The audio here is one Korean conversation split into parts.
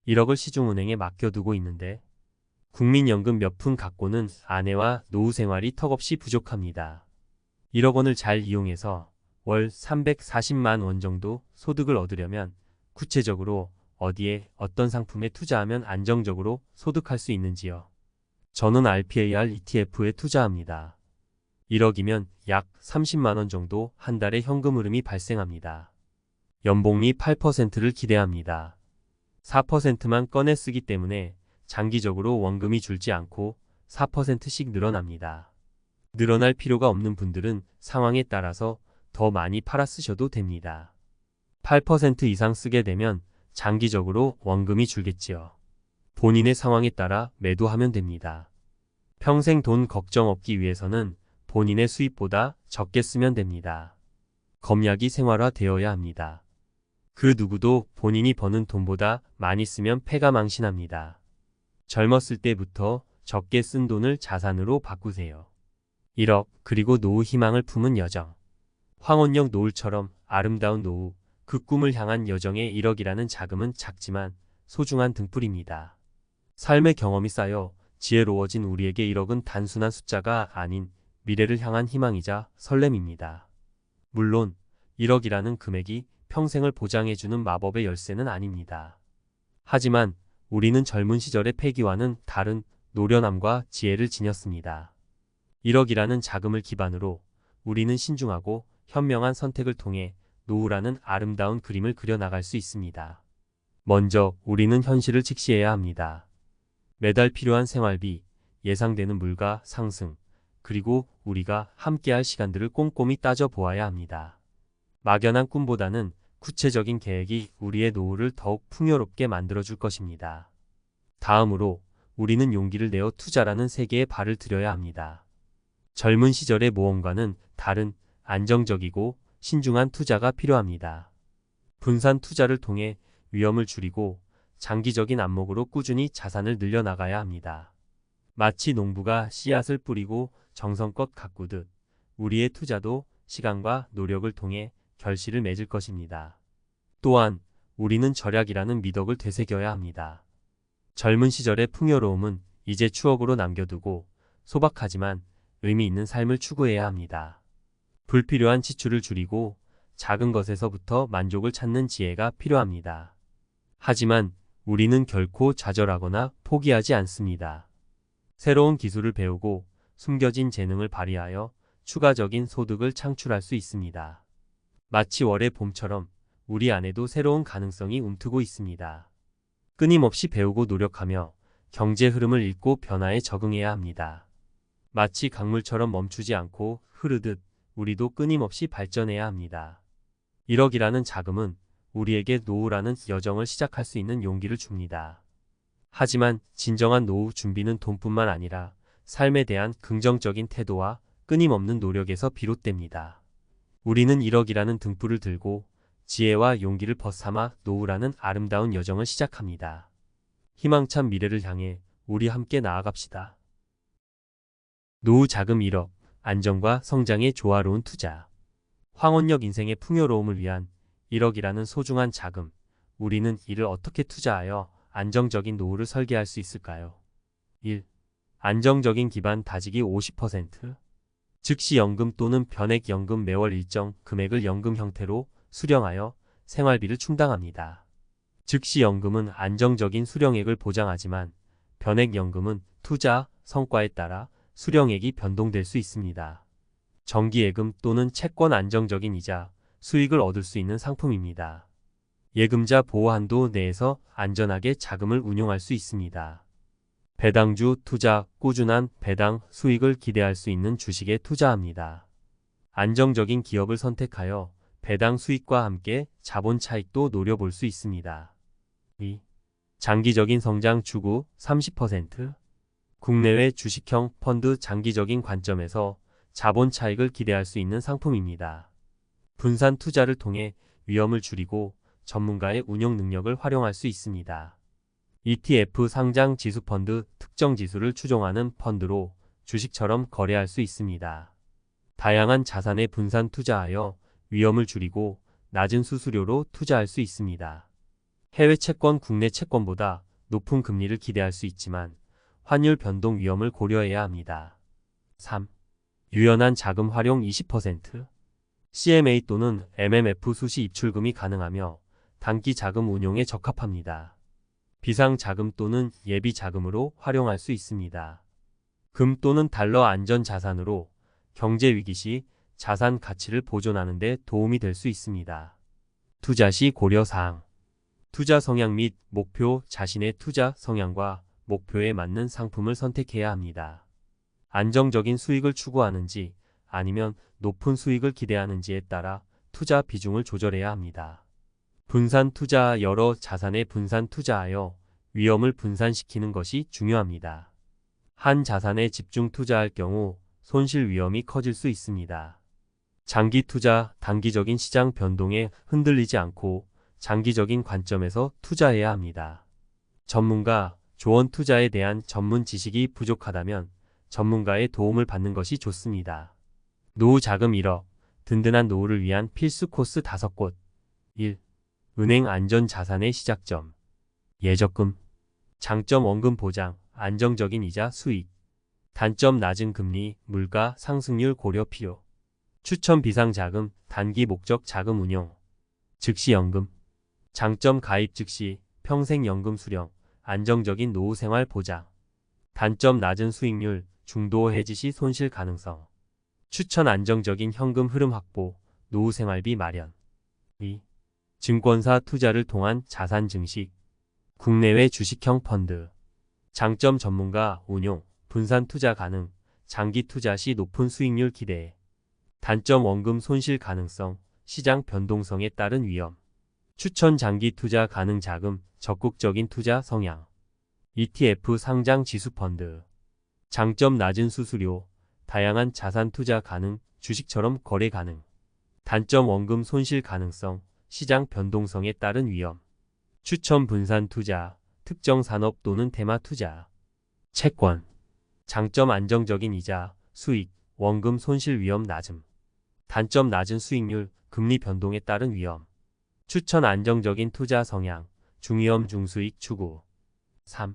1억을 시중은행에 맡겨두고 있는데 국민연금 몇 푼 갖고는 아내와 노후 생활이 턱없이 부족합니다. 1억 원을 잘 이용해서 월 340만 원 정도 소득을 얻으려면 구체적으로 어디에 어떤 상품에 투자하면 안정적으로 소득할 수 있는지요? 저는 RPAR ETF에 투자합니다. 1억이면 약 30만 원 정도 한 달에 현금 흐름이 발생합니다. 연복리 8%를 기대합니다. 4%만 꺼내 쓰기 때문에 장기적으로 원금이 줄지 않고 4%씩 늘어납니다. 늘어날 필요가 없는 분들은 상황에 따라서 더 많이 팔아 쓰셔도 됩니다. 8% 이상 쓰게 되면 장기적으로 원금이 줄겠지요. 본인의 상황에 따라 매도하면 됩니다. 평생 돈 걱정 없기 위해서는 본인의 수입보다 적게 쓰면 됩니다. 검약이 생활화되어야 합니다. 그 누구도 본인이 버는 돈보다 많이 쓰면 패가 망신합니다. 젊었을 때부터 적게 쓴 돈을 자산으로 바꾸세요. 1억 그리고 노후 희망을 품은 여정. 황혼역 노을처럼 아름다운 노후, 그 꿈을 향한 여정의 1억이라는 자금은 작지만 소중한 등불입니다. 삶의 경험이 쌓여 지혜로워진 우리에게 1억은 단순한 숫자가 아닌 미래를 향한 희망이자 설렘입니다. 물론 1억이라는 금액이 평생을 보장해주는 마법의 열쇠는 아닙니다. 하지만 우리는 젊은 시절의 패기와는 다른 노련함과 지혜를 지녔습니다. 1억이라는 자금을 기반으로 우리는 신중하고 현명한 선택을 통해 노후라는 아름다운 그림을 그려나갈 수 있습니다. 먼저 우리는 현실을 직시해야 합니다. 매달 필요한 생활비, 예상되는 물가 상승, 그리고 우리가 함께할 시간들을 꼼꼼히 따져보아야 합니다. 막연한 꿈보다는 구체적인 계획이 우리의 노후를 더욱 풍요롭게 만들어줄 것입니다. 다음으로 우리는 용기를 내어 투자라는 세계에 발을 들여야 합니다. 젊은 시절의 모험과는 다른 안정적이고 신중한 투자가 필요합니다. 분산 투자를 통해 위험을 줄이고 장기적인 안목으로 꾸준히 자산을 늘려나가야 합니다. 마치 농부가 씨앗을 뿌리고 정성껏 가꾸듯 우리의 투자도 시간과 노력을 통해 결실을 맺을 것입니다. 또한 우리는 절약이라는 미덕을 되새겨야 합니다. 젊은 시절의 풍요로움은 이제 추억으로 남겨두고 소박하지만 의미 있는 삶을 추구해야 합니다. 불필요한 지출을 줄이고 작은 것에서부터 만족을 찾는 지혜가 필요합니다. 하지만 우리는 결코 좌절하거나 포기하지 않습니다. 새로운 기술을 배우고 숨겨진 재능을 발휘하여 추가적인 소득을 창출할 수 있습니다. 마치 월의 봄처럼 우리 안에도 새로운 가능성이 움트고 있습니다. 끊임없이 배우고 노력하며 경제 흐름을 읽고 변화에 적응해야 합니다. 마치 강물처럼 멈추지 않고 흐르듯 우리도 끊임없이 발전해야 합니다. 1억이라는 자금은 우리에게 노후라는 여정을 시작할 수 있는 용기를 줍니다. 하지만 진정한 노후 준비는 돈뿐만 아니라 삶에 대한 긍정적인 태도와 끊임없는 노력에서 비롯됩니다. 우리는 1억이라는 등불을 들고 지혜와 용기를 벗삼아 노후라는 아름다운 여정을 시작합니다. 희망찬 미래를 향해 우리 함께 나아갑시다. 노후 자금 1억, 안정과 성장의 조화로운 투자. 황혼역 인생의 풍요로움을 위한 1억이라는 소중한 자금, 우리는 이를 어떻게 투자하여 안정적인 노후를 설계할 수 있을까요? 1. 안정적인 기반 다지기 50%. 즉시 연금 또는 변액 연금 매월 일정 금액을 연금 형태로 수령하여 생활비를 충당합니다. 즉시 연금은 안정적인 수령액을 보장하지만 변액 연금은 투자 성과에 따라 수령액이 변동될 수 있습니다. 정기예금 또는 채권 안정적인 이자, 수익을 얻을 수 있는 상품입니다. 예금자 보호한도 내에서 안전하게 자금을 운용할 수 있습니다. 배당주 투자, 꾸준한 배당 수익을 기대할 수 있는 주식에 투자합니다. 안정적인 기업을 선택하여 배당 수익과 함께 자본 차익도 노려볼 수 있습니다. 2. 장기적인 성장 추구 30%. 국내외 주식형 펀드 장기적인 관점에서 자본 차익을 기대할 수 있는 상품입니다. 분산 투자를 통해 위험을 줄이고 전문가의 운용 능력을 활용할 수 있습니다. ETF 상장 지수 펀드 특정 지수를 추종하는 펀드로 주식처럼 거래할 수 있습니다. 다양한 자산에 분산 투자하여 위험을 줄이고 낮은 수수료로 투자할 수 있습니다. 해외 채권 국내 채권보다 높은 금리를 기대할 수 있지만 환율 변동 위험을 고려해야 합니다. 3. 유연한 자금 활용 20%. CMA 또는 MMF 수시 입출금이 가능하며 단기 자금 운용에 적합합니다. 비상 자금 또는 예비 자금으로 활용할 수 있습니다. 금 또는 달러 안전 자산으로 경제 위기 시 자산 가치를 보존하는 데 도움이 될 수 있습니다. 투자 시 고려사항. 투자 성향 및 목표. 자신의 투자 성향과 목표에 맞는 상품을 선택해야 합니다. 안정적인 수익을 추구하는지 아니면 높은 수익을 기대하는지에 따라 투자 비중을 조절해야 합니다. 분산 투자. 여러 자산에 분산 투자하여 위험을 분산시키는 것이 중요합니다. 한 자산에 집중 투자할 경우 손실 위험이 커질 수 있습니다. 장기 투자. 단기적인 시장 변동에 흔들리지 않고 장기적인 관점에서 투자해야 합니다. 전문가. 조언. 투자에 대한 전문 지식이 부족하다면 전문가의 도움을 받는 것이 좋습니다. 노후 자금 1억. 든든한 노후를 위한 필수 코스 5곳. 1. 은행 안전 자산의 시작점. 예적금. 장점 원금 보장, 안정적인 이자 수익. 단점 낮은 금리, 물가 상승률 고려 필요. 추천 비상 자금, 단기 목적 자금 운용. 즉시 연금. 장점 가입 즉시, 평생 연금 수령, 안정적인 노후 생활 보장. 단점 낮은 수익률, 중도 해지 시 손실 가능성. 추천 안정적인 현금 흐름 확보, 노후 생활비 마련. 2. 증권사 투자를 통한 자산 증식. 국내외 주식형 펀드. 장점 전문가, 운용, 분산 투자 가능, 장기 투자 시 높은 수익률 기대. 단점 원금 손실 가능성, 시장 변동성에 따른 위험. 추천 장기 투자 가능 자금, 적극적인 투자 성향. ETF 상장 지수 펀드. 장점 낮은 수수료, 다양한 자산 투자 가능, 주식처럼 거래 가능. 단점 원금 손실 가능성, 시장 변동성에 따른 위험. 추천 분산 투자, 특정 산업 또는 테마 투자. 채권. 장점 안정적인 이자, 수익, 원금 손실 위험 낮음. 단점 낮은 수익률, 금리 변동에 따른 위험. 추천 안정적인 투자 성향, 중위험 중수익 추구. 3.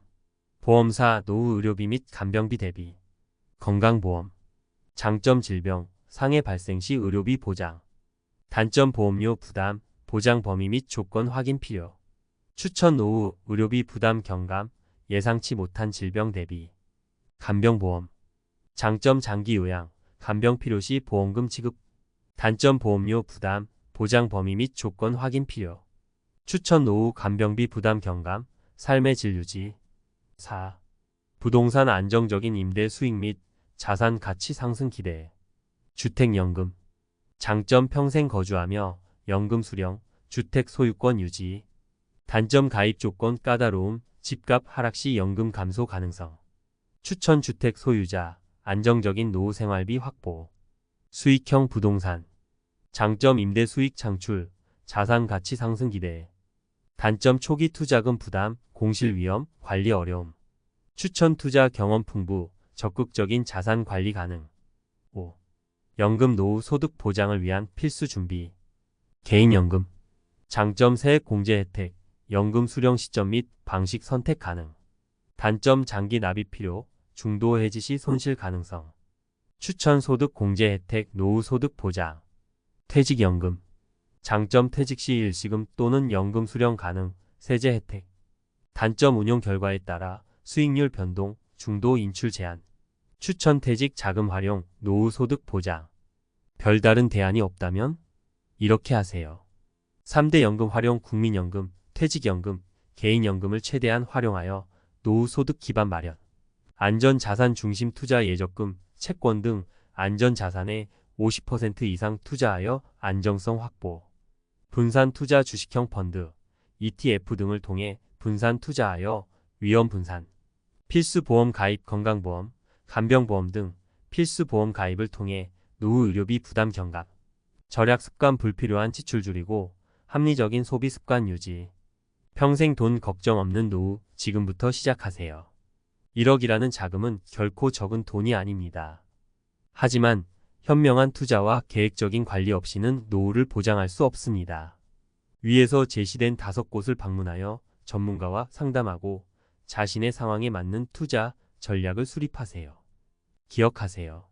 보험사 노후 의료비 및 간병비 대비. 건강보험. 장점 질병, 상해 발생 시 의료비 보장. 단점 보험료 부담, 보장 범위 및 조건 확인 필요. 추천 노후 의료비 부담 경감, 예상치 못한 질병 대비. 간병보험. 장점 장기 요양, 간병 필요 시 보험금 지급. 단점 보험료 부담, 보장 범위 및 조건 확인 필요. 추천 노후 간병비 부담 경감, 삶의 질 유지. 4. 부동산 안정적인 임대 수익 및 자산 가치 상승 기대. 주택연금. 장점 평생 거주하며 연금 수령, 주택 소유권 유지. 단점 가입 조건 까다로움, 집값 하락 시 연금 감소 가능성. 추천 주택 소유자, 안정적인 노후 생활비 확보. 수익형 부동산. 장점 임대 수익 창출, 자산 가치 상승 기대. 단점 초기 투자금 부담, 공실 위험, 관리 어려움. 추천 투자 경험 풍부, 적극적인 자산 관리 가능. 5. 연금 노후 소득 보장을 위한 필수 준비. 개인연금. 장점 세액 공제 혜택, 연금 수령 시점 및 방식 선택 가능. 단점 장기 납입 필요, 중도 해지 시 손실 가능성. 추천 소득 공제 혜택, 노후 소득 보장. 퇴직연금. 장점 퇴직 시 일시금 또는 연금 수령 가능, 세제 혜택. 단점 운용 결과에 따라 수익률 변동, 중도 인출 제한. 추천 퇴직 자금 활용, 노후 소득 보장. 별다른 대안이 없다면? 이렇게 하세요. 3대 연금 활용 국민연금, 퇴직연금, 개인연금을 최대한 활용하여 노후 소득 기반 마련. 안전자산 중심 투자 예적금, 채권 등 안전자산에 50% 이상 투자하여 안정성 확보. 분산 투자 주식형 펀드, ETF 등을 통해 분산 투자하여 위험 분산. 필수 보험 가입 건강보험, 간병보험 등 필수 보험 가입을 통해 노후 의료비 부담 경감. 절약 습관 불필요한 지출 줄이고 합리적인 소비 습관 유지. 평생 돈 걱정 없는 노후 지금부터 시작하세요. 1억이라는 자금은 결코 적은 돈이 아닙니다. 하지만 현명한 투자와 계획적인 관리 없이는 노후를 보장할 수 없습니다. 위에서 제시된 5곳을 방문하여 전문가와 상담하고 자신의 상황에 맞는 투자 전략을 수립하세요. 기억하세요.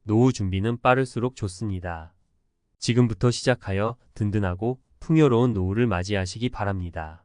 노후 준비는 빠를수록 좋습니다. 지금부터 시작하여 든든하고 풍요로운 노후를 맞이하시기 바랍니다.